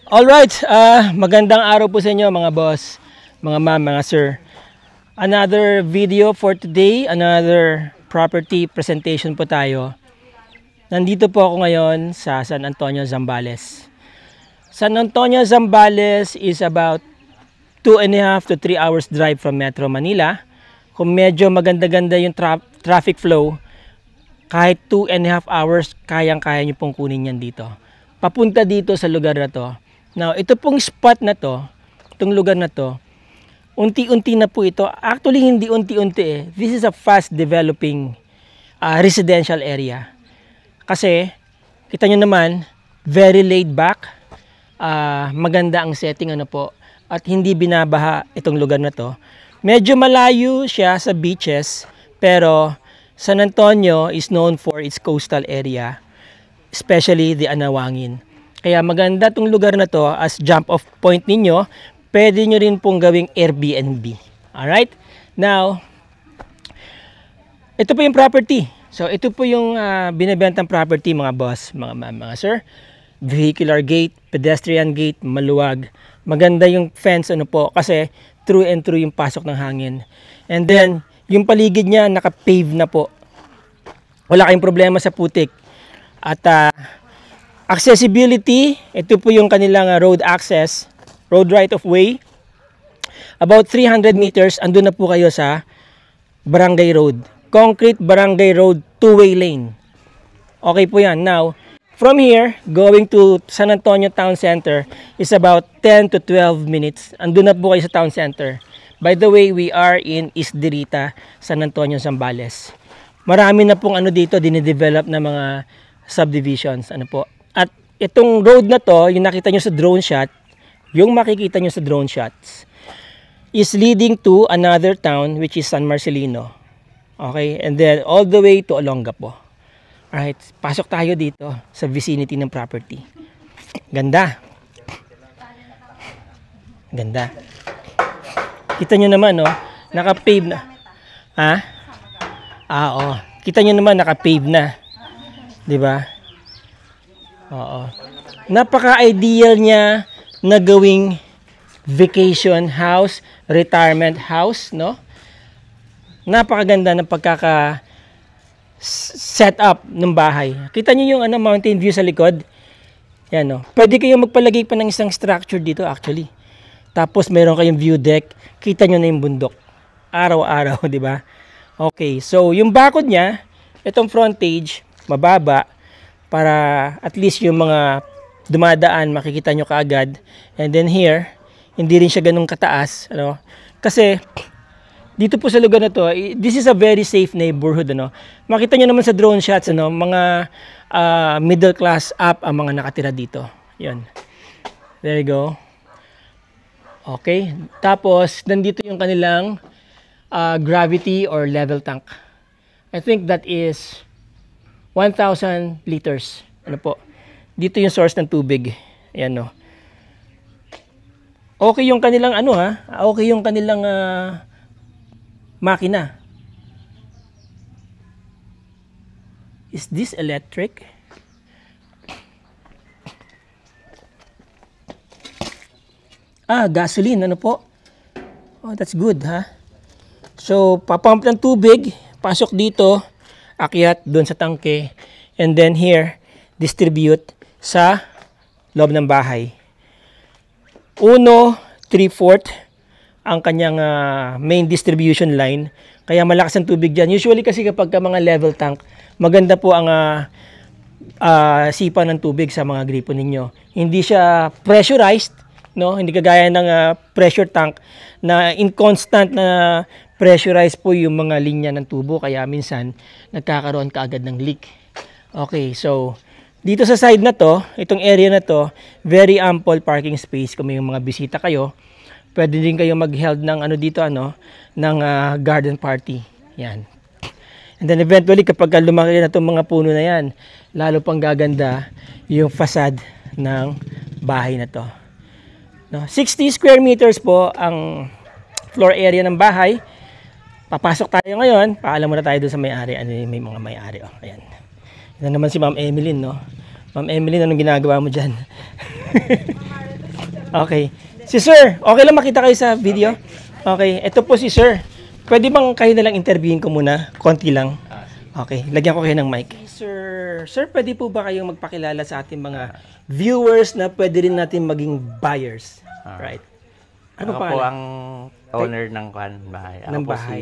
Alright, magandang araw po sa inyo mga boss, mga ma'am, mga sir. Another video for today, another property presentation po tayo. Nandito po ako ngayon sa San Antonio, Zambales. San Antonio, Zambales is about 2.5 to 3 hours drive from Metro Manila. Kung medyo maganda-ganda yung traffic flow, kahit 2.5 hours, kayang-kaya nyo pong kunin yan dito. Papunta dito sa lugar na to. Now, ito pong spot na to, itong lugar na to, unti-unti na po ito. Actually, hindi unti-unti eh. This is a fast developing residential area. Kasi, kita nyo naman, very laid back, maganda ang setting ano po, at hindi binabaha itong lugar na to. Medyo malayo siya sa beaches, pero San Antonio is known for its coastal area, especially the Anawangin. Kaya maganda itong lugar na to as jump off point ninyo. Pwede nyo rin pong gawing Airbnb. Alright? Now, ito po yung property. So, ito po yung binibentang property mga boss, mga sir. Vehicular gate, pedestrian gate, maluwag. Maganda yung fence ano po kasi through and through yung pasok ng hangin. And then, yung paligid niya naka-pave na po. Wala kayong problema sa putik. At accessibility, ito po yung kanilang road access, road right of way. About 300 meters, andun na po kayo sa barangay road. Concrete barangay road, two-way lane. Okay po yan. Now, from here, going to San Antonio Town Center is about 10 to 12 minutes. Andun na po kayo sa Town Center. By the way, we are in Isdirita, San Antonio, Zambales. Marami na pong ano dito, dinidevelop na mga subdivisions. Ano po. At itong road na to, yung nakita nyo sa drone shot, yung makikita nyo sa drone shots, is leading to another town which is San Marcelino. Okay? And then all the way to Olongapo. Alright, pasok tayo dito sa vicinity ng property. Ganda. Ganda. Kita nyo naman, no? Naka-pave na. Ha? Oo. Kita nyo naman, naka-pave na. Diba? Oo. Napaka-ideal niya na gawing vacation house, retirement house, no? Napakaganda ng pagkaka-set up ng bahay. Kita niyo yung mountain view sa likod? Yan, no? Pwede kayong magpalagay pa ng isang structure dito actually. Tapos meron kayong view deck, kita niyo na yung bundok. Araw-araw, di ba? Okay, so yung bakod niya, itong frontage, mababa, para at least yung mga dumadaan makikita nyo kaagad. And then here, hindi rin siya ganun kataas, ano? Kasi dito po sa lugar na to, this is a very safe neighborhood, ano? Makita nyo naman sa drone shots, ano, mga middle class up ang mga nakatira dito. 'Yon. There you go. Okay, tapos nandito yung kanilang gravity or level tank. I think that is 1,000 liters. Ano po? Dito yung source ng tubig. Ayan, no. Okay yung kanilang okay yung kanilang makina. Is this electric? Gasoline. Ano po? Oh, that's good, ha? So, papump ng tubig, pasok dito, akyat doon sa tangke, and then here, distribute sa loob ng bahay. 1/3 ang kanyang main distribution line, kaya malakas ang tubig dyan. Usually kasi kapag mga level tank, maganda po ang sipa ng tubig sa mga gripo ninyo. Hindi siya pressurized, no? Hindi kagaya ng pressure tank na inconstant na pressurized po yung mga linya ng tubo, kaya minsan nagkakaroon kaagad ng leak. Okay, so dito sa side na to, itong area na to, very ample parking space kung may mga bisita kayo. Pwede din kayo mag-held ng dito ng garden party. Yan. And then eventually kapag lumaki na itong mga puno na yan, lalo pang gaganda yung facade ng bahay na to. No, 60 square meters po ang floor area ng bahay. Papasok tayo ngayon. Paalam muna tayo doon sa may-ari. May mga may-ari. Oh, ayan. Yan naman si Ma'am Emeline, no? Ma'am Emeline, anong ginagawa mo dyan? Okay. Si Sir, okay lang makita kayo sa video? Okay, ito po si Sir. Pwede bang kayo na lang interviewin ko muna? Konti lang. Okay, lagyan ko kayo ng mic. Sir, pwede po ba kayong magpakilala sa ating mga viewers na pwede rin natin maging buyers? Right. Ano Ako pa po ang owner ng bahay. Ako Ng po bahay. si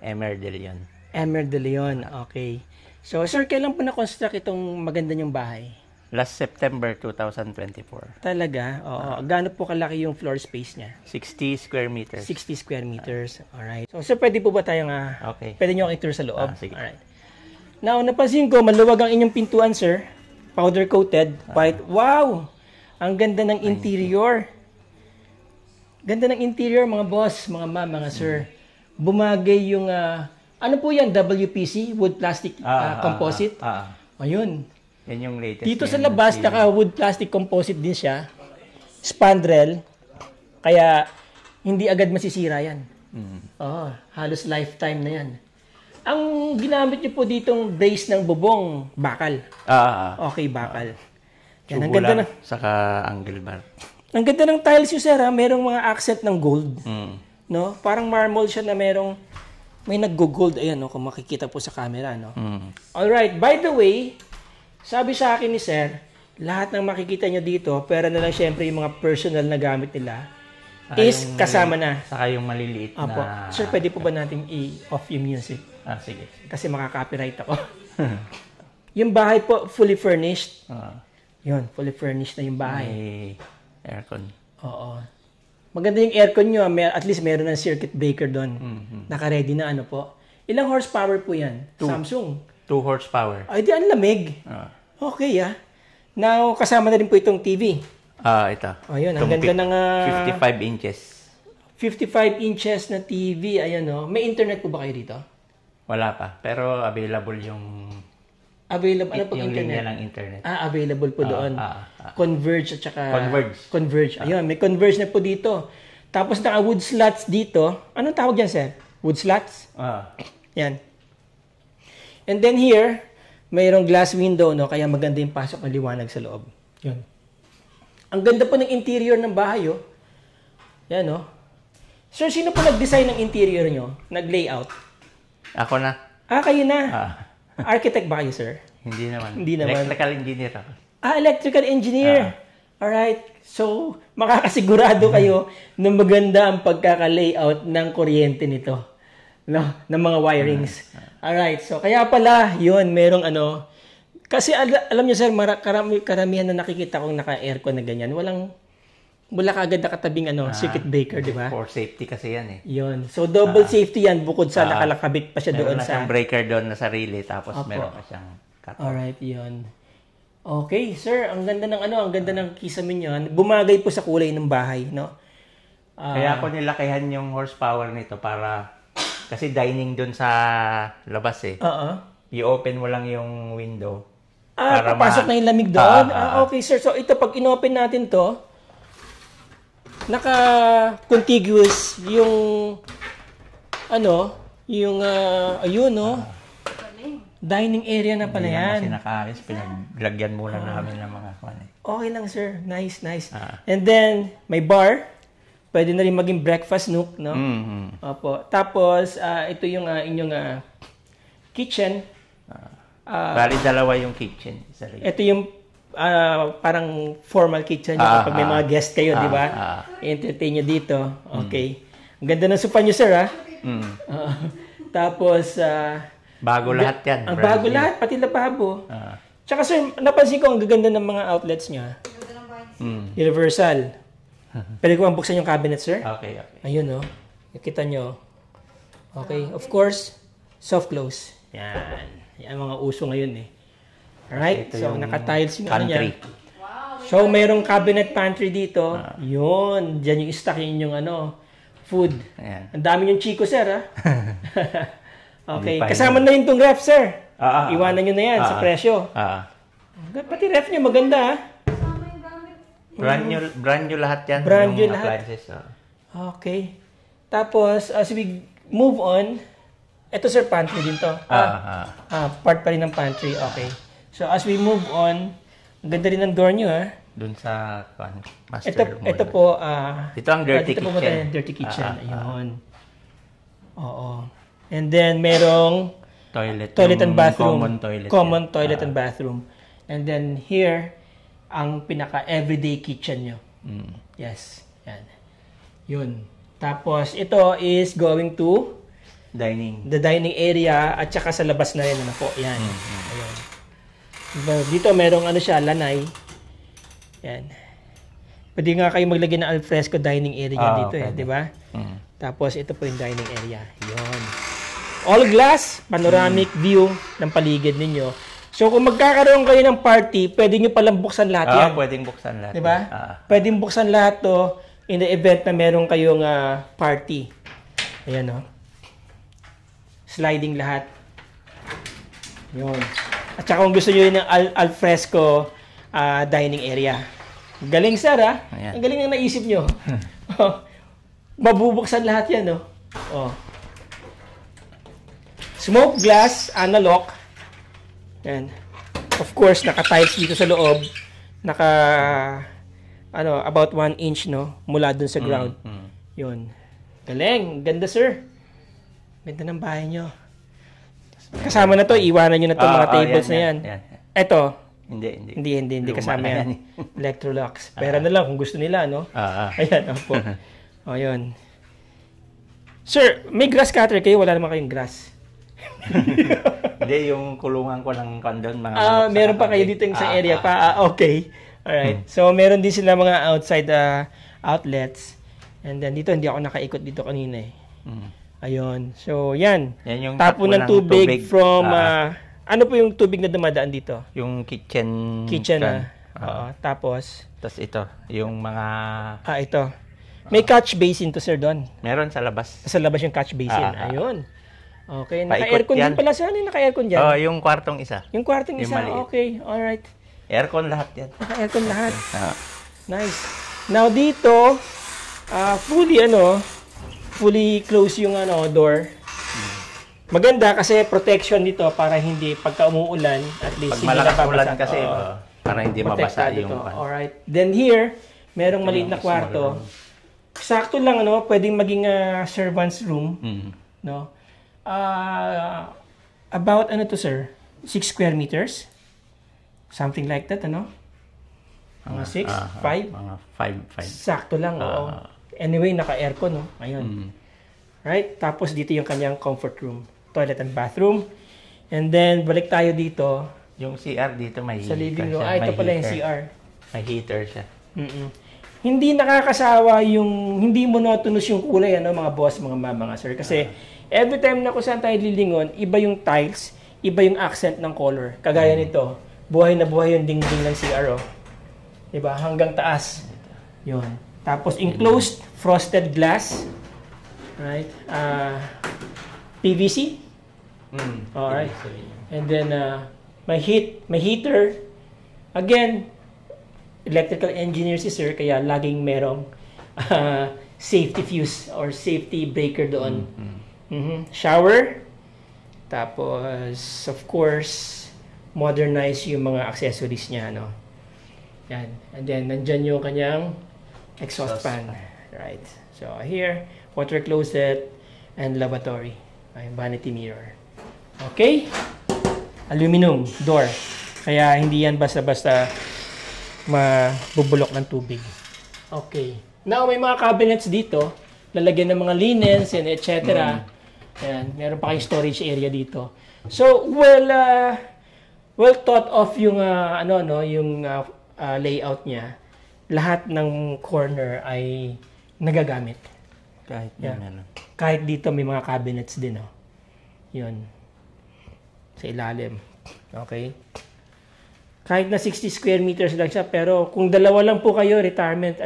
Emer De Leon. Emer De Leon. Okay. So, Sir, kailan po na-construct itong maganda niyong bahay? Last September 2024. Talaga? Oo. Gaano po kalaki yung floor space niya? 60 square meters. 60 square meters. Alright. So, Sir, pwede po ba tayong Okay. pwede niyo akong i-tour sa loob? Sige. Alright. Now, napansin ko, maluwag ang inyong pintuan, Sir. Powder coated. White. Wow! Ang ganda ng interior. Ganda ng interior, mga boss, mga ma'am, mga sir. Bumagay yung, ano po yan? WPC? Wood Plastic Composite? Ayun. Yan yung latest. Dito sa labas, naka-wood plastic composite din siya. Spandrel. Kaya, hindi agad masisira yan. Oo, halos lifetime na yan. Ang ginamit niyo po ditong base ng bubong, bakal. Okay, bakal. Yan, ang ganda ng, saka angle bar. ang ganda ng tiles yung sir, ha? Merong mga accent ng gold. No? Parang marble siya na merong, may nag-gold. Ayan, no? Kung makikita po sa camera. No? Alright, by the way, sabi sa akin ni sir, lahat ng makikita nyo dito, pera na lang syempre yung mga personal na gamit nila, is kasama na. Saka yung maliliit Apo. na... Sir, pwede po ba natin i-off yung music? Sige. Kasi makaka-copyright ako. Yung bahay po, fully furnished. Yun, fully furnished na yung bahay. May aircon. Oo. Maganda yung aircon nyo. At least meron ng circuit breaker doon. Naka-ready na ano po. Ilang horsepower po yan? Samsung. 2 horsepower. Ay, di ang lamig. Okay, Now, kasama na rin po itong TV. Ito. Ayun, ang ganda ng... 55 inches. 55 inches na TV. Ayun, no? May internet po ba kayo dito? Wala pa. Pero available yung... Available? Ano pong yung internet? linya ng internet. Available po doon. Converge at saka... Converge. Ayun, may Converge na po dito. Tapos naka-wood slats dito. Anong tawag yan, sir? Wood slats? Yan. And then here, mayroong glass window, no? Kaya maganda yung pasok ng liwanag sa loob. Yun. Ang ganda po ng interior ng bahay, oh. Yan, no? Sir, sino po nag-design ng interior nyo? Nag-layout? Ako na. Kayo na. Architect ba kayo, sir? Hindi naman. Hindi naman. Electrical engineer ako. Electrical engineer. Alright. So, makakasigurado kayo na maganda ang pagkaka-layout ng kuryente nito. No? Ng mga wirings. Alright. So, kaya pala, yun, merong ano. Kasi alam niyo, sir, karamihan na nakikita kong naka-aircon na ganyan. Wala kagad nakatabing circuit breaker, di ba? For safety kasi yan eh. Yun. So, double safety yan bukod sa nakalakabit pa siya doon Meron na siyang breaker doon na sarili tapos meron pa siyang cut. Alright, yun. Okay, sir. Ang ganda ng ang ganda ng kisame niyo. Bumagay po sa kulay ng bahay, no? Kaya ako nilakihan yung horsepower nito para kasi dining doon sa labas eh. I-open mo lang yung window. Para papasok na yung lamig doon? Okay, sir. So, ito, pag in-open natin to, naka-contiguous yung ayun, no? Dining area na pala yan. Kasi nakaalis, pinaglagyan muna namin ng mga Okay lang, sir. Nice. And then, may bar. Pwede na rin maging breakfast nook, no? Opo. Tapos, ito yung inyong kitchen. Bali, dalawa yung kitchen. Ito yung parang formal kitchen nyo kapag may mga guest kayo, di ba? I-entertain nyo dito. Okay. Ang ganda ng sofa nyo, sir, ha? Tapos, bago lahat yan. Bago lahat, pati lababo. Tsaka, sir, napansin ko ang gaganda ng mga outlets nyo, ha? Universal. Pwede ko bang buksan yung cabinet, sir? Okay. Ayun, no? Nakita nyo. Okay. Of course, soft close. Yan. Yan mga uso ngayon, eh. Alright, so naka-tiles yung ano niya. So, mayroong cabinet pantry dito. Yun, dyan yung stock yung food. Ayan. Ang dami yung chiko, sir, ha? Okay, kasama na rin itong ref, sir. Iwanan nyo na yan sa presyo. Pati ref nyo, maganda, ha? Brand new lahat yan. Brand new lahat. Okay. Tapos, as we move on, ito, sir, pantry din to. Part pa rin ng pantry. Okay. So, as we move on, ang ganda rin ng door nyo, ha? Dun sa master mo. Ito po, ito ang dirty dito po kitchen. dirty kitchen. Ayun. Oo. And then, merong toilet and bathroom. Common toilet and bathroom. And then, here, ang pinaka-everyday kitchen nyo. Yes. Yan. Yun. Tapos, ito is going to the dining area at saka sa labas na rin na po. Yan. Ayun. Dito merong lanay. Yan. Pwede nga kayo maglagay ng alfresco dining area dito di ba? Tapos ito po yung dining area. Yun. All glass, panoramic view ng paligid ninyo. So kung magkakaroon kayo ng party, pwede nyo palang buksan lahat yan. Pwedeng buksan lahat. Di ba? Pwedeng buksan lahat to in the event na meron kayong party. Ayan sliding lahat. Yun. At saka kung gusto nyo yun ng alfresco dining area. Galing, sir, Ang galing na naisip nyo. Mabubuksan lahat yan, no? Smoke glass, analog. Yan. Of course, naka-tiles dito sa loob. About 1 inch, no? Mula dun sa ground. Yun. Galing. Ganda, sir. Ganda ng bahay nyo. Kasama na to, iwanan nyo na to mga tables na yan. Ito. Hindi kasama yan. Electrolux. Pera na lang kung gusto nila, no? Ayan, opo. Yun. Sir, may grass cutter kayo? Wala naman kayong grass. Hindi, yung kulungan ko ng kandon. Meron pa kayo dito sa area pa? Okay. Alright. So, meron din sila mga outside outlets. And then, dito, hindi ako nakaikot dito kanina eh. Ayun. So, yan. Yan yung tapon ng tubig from... ano po yung tubig na dumadaan dito? Yung kitchen. Tapos? Tapos ito, yung mga... ito. May catch basin to, sir, doon. Meron sa labas. Sa labas yung catch basin. Ayun. Okay. Naka-aircon din pala. Saan yung naka-aircon dyan? Yung kwartong isa. Yung kwartong isa. Okay. Alright. Aircon lahat yan. Naka-aircon lahat. Nice. Now, dito, fully close yung door. Maganda kasi protection dito para hindi pagka umuulan at least pag malakas ulan kasi para hindi mabasa yung Alright. Then here, merong maliit na kwarto. Sakto lang pwedeng maging servants room, no? About to, sir? 6 square meters? Something like that, ano? Mga 6, 5? Mga 5. Sakto lang, Anyway, naka-aircon, no? Ayun. Right? Tapos dito yung kanyang comfort room. Toilet and bathroom. And then, balik tayo dito. Yung CR dito may sa living room. Ito pala yung CR. May heater siya. Hindi nakakasawa yung, hindi monotonous yung kulay, mga boss, mga sir. Kasi, every time na kung saan tayo lilingon, iba yung tiles, iba yung accent ng color. Kagaya nito, buhay na buhay yung dingding ng CR, Diba? Hanggang taas. Yun. Tapos enclosed frosted glass. Right? PVC. Alright. And then may heater. Again, electrical engineer si sir kaya laging merong safety fuse or safety breaker doon. Shower. Tapos of course modernize yung mga accessories niya, Yan. And then nandyan yung kanyang exhaust fan. Right. So here, water closet and lavatory. Vanity mirror. Okay? Aluminum door. Kaya hindi yan basta-basta mabubulok ng tubig. Okay. Now may mga cabinets dito, lalagyan ng mga linens and etc. Ayan, meron pa kayong storage area dito. So, well thought of yung layout niya. Lahat ng corner ay nagagamit. Kahit dito may mga cabinets din, Yun. Sa ilalim. Okay? Kahit na 60 square meters lang siya, pero kung dalawa lang po kayo, retirement,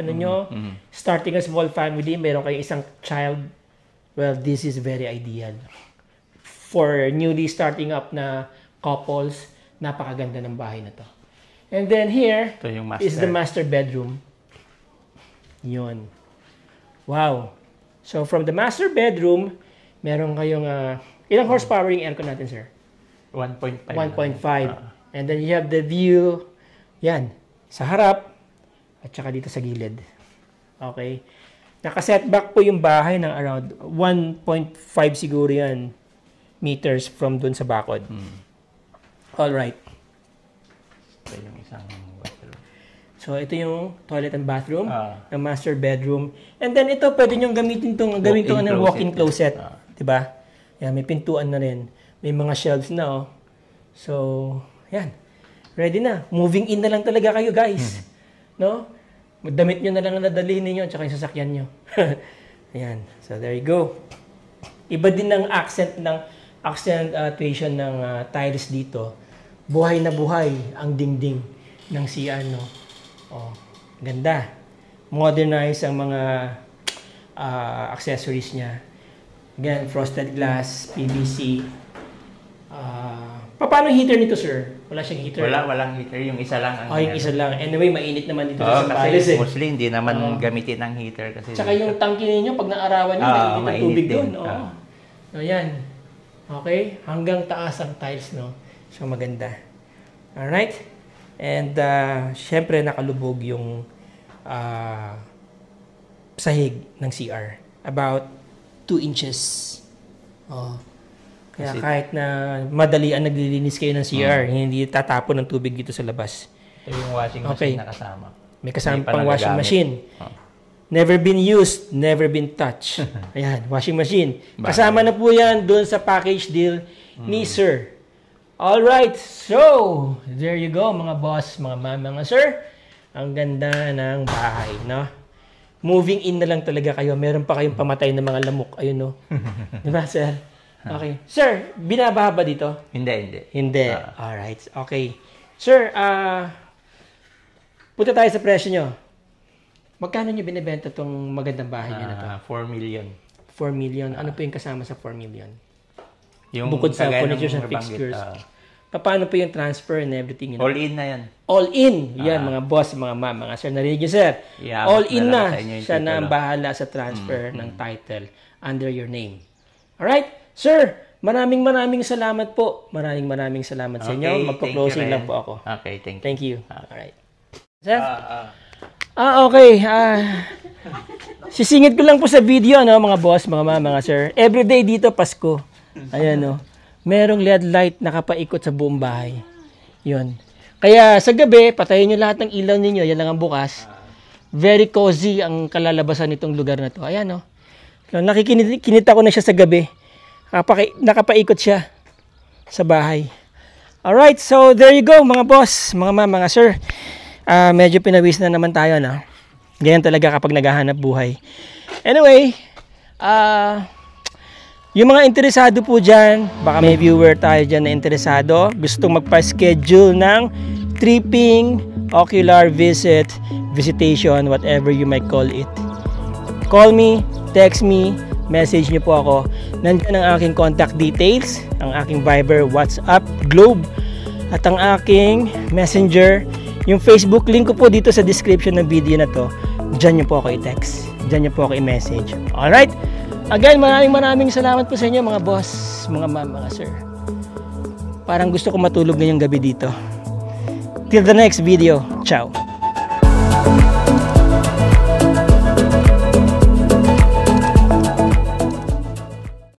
starting a small family, meron kayo isang child, well, this is very ideal. For newly starting up na couples, napakaganda ng bahay na to. And then here is the master bedroom. Yun. Wow. So from the master bedroom, meron kayong ilang horsepower yung aircon natin, sir? 1.5. 1.5. And then you have the view, yan, sa harap, at saka dito sa gilid. Okay? Naka-setback po yung bahay ng around 1.5 siguro yan meters from dun sa bakod. Alright. Ito yung isang bathroom. So, ito yung toilet and bathroom, ng master bedroom. And then, ito, pwede nyo gamitin itong walk-in closet. Diba? Yan, may pintuan na rin. May mga shelves na, oh. So, yan. Ready na. Moving in na lang talaga kayo, guys. No? Damit nyo na lang na dadalhin ninyo at saka yung sasakyan nyo. Ayan. So, there you go. Iba din ng accentuation ng tiles dito. Buhay na buhay ang dingding ng CR, no? Oh, ganda. Modernize ang mga accessories niya. Again, frosted glass, PVC. Paano heater nito, sir? Wala siyang heater? Walang heater. Yung isa lang. Yung isa lang. Anyway, mainit naman dito sa palace. Mostly, hindi naman gamitin ng heater. Kasi tsaka yung tangke ninyo, pag naarawan nyo, mainit ang tubig doon. So, yan. Okay? Hanggang taas ang tiles, no? So, maganda. Alright? And, syempre, nakalubog yung sahig ng CR. About 2 inches. Kaya kahit na madalian naglilinis kayo ng CR, hindi tatapon ng tubig dito sa labas. Ito yung washing machine na kasama. May kasama pang washing machine. Never been used, never been touched. Ayan, washing machine. Kasama na po yan doon sa package deal ni Sir. Alright, so, there you go mga boss, mga ma'am, mga sir. Ang ganda ng bahay, no? Moving in na lang talaga kayo. Meron pa kayong pamatay na mga lamok. Ayun, no? Diba, sir? Okay. Sir, binabaha ba dito? Hindi. Alright. Okay. Sir, punta tayo sa presyo nyo. Magkano nyo binibenta itong magandang bahay nyo na to? 4 million. 4 million. Ano po yung kasama sa 4 million? Yung bukod sa furniture and fixtures. Paano po yung transfer and everything? All in na yan. All in. Yan, mga boss, mga ma'am, mga sir. Narinig nyo, sir. All in na. Siya na ang bahala sa transfer ng title under your name. Alright? Sir, maraming salamat po. Maraming salamat sa inyo. Magpo-closing lang po ako. Okay, thank you. Thank you. Alright. Sir? Okay. Sisingit ko lang po sa video, no, mga boss, mga ma'am, mga sir. Everyday dito, Pasko. Ayan, no. Merong LED light nakapaikot sa buong bahay. Yun. Kaya sa gabi, patayin nyo lahat ng ilaw ninyo. Yan lang ang bukas. Very cozy ang kalalabasan nitong lugar na to. Ayan, no. Nakikinita ko na siya sa gabi. Nakapaikot siya sa bahay. Alright, so there you go mga boss, mga ma'am, mga sir. Medyo pinawis na naman tayo, no? Ganyan talaga kapag naghahanap buhay. Anyway, yung mga interesado po dyan, baka may viewer tayo dyan na interesado, gustong magpa-schedule ng tripping, ocular visit, visitation, whatever you might call it. Call me, text me, message nyo po ako. Nandiyan ang aking contact details, ang aking Viber, WhatsApp, Globe, at ang aking Messenger. Yung Facebook link ko po dito sa description ng video na to. Diyan nyo po ako i-text. Diyan nyo po ako i-message. Alright? Again, maraming salamat po sa inyo mga boss, mga ma'am, mga sir. Parang gusto ko matulog ngayong gabi dito. Till the next video. Ciao.